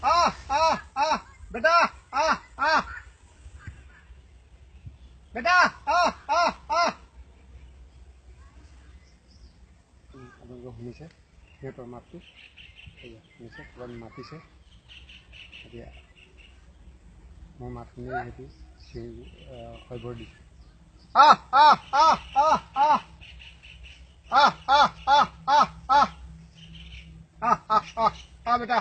बेटा बेटा আপোনালোকে শুনিছে সিহঁতৰ মাতটো শুনিছে কিমান মাতিছে এতিয়া মোৰ মাত শুনি সিহঁতি খবৰ দিছে बेटा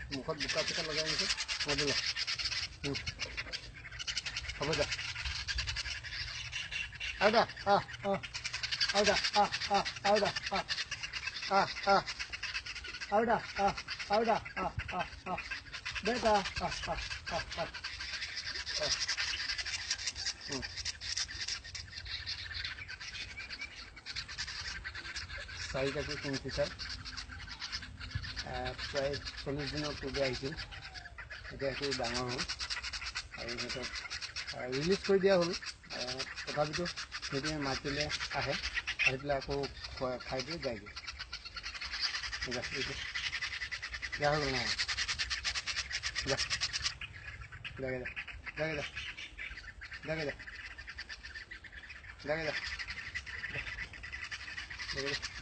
मुखत बुका पिका लगाए बोला खबर जा आउदा आउदा आउदा बेटा চাৰিটা কিংফিছাৰ প্ৰায় 40 দিনৰ পূৰ্বে আহিছিল এতিয়া একটু ডাঙৰ হ'ল আৰু সিহঁতক ৰিলিজ কৰি দিয়া হ'ল তথাপিতো সিহঁতে মাতিলে আহে আহি পেলাই আকৌ খাই দিয়ে যায়গৈ ঠিক আছে এইটো দিয়া হৈ গ'ল নহয় যা যাগে যা যাগে যা যাগে যা যাগে যা যাগে যা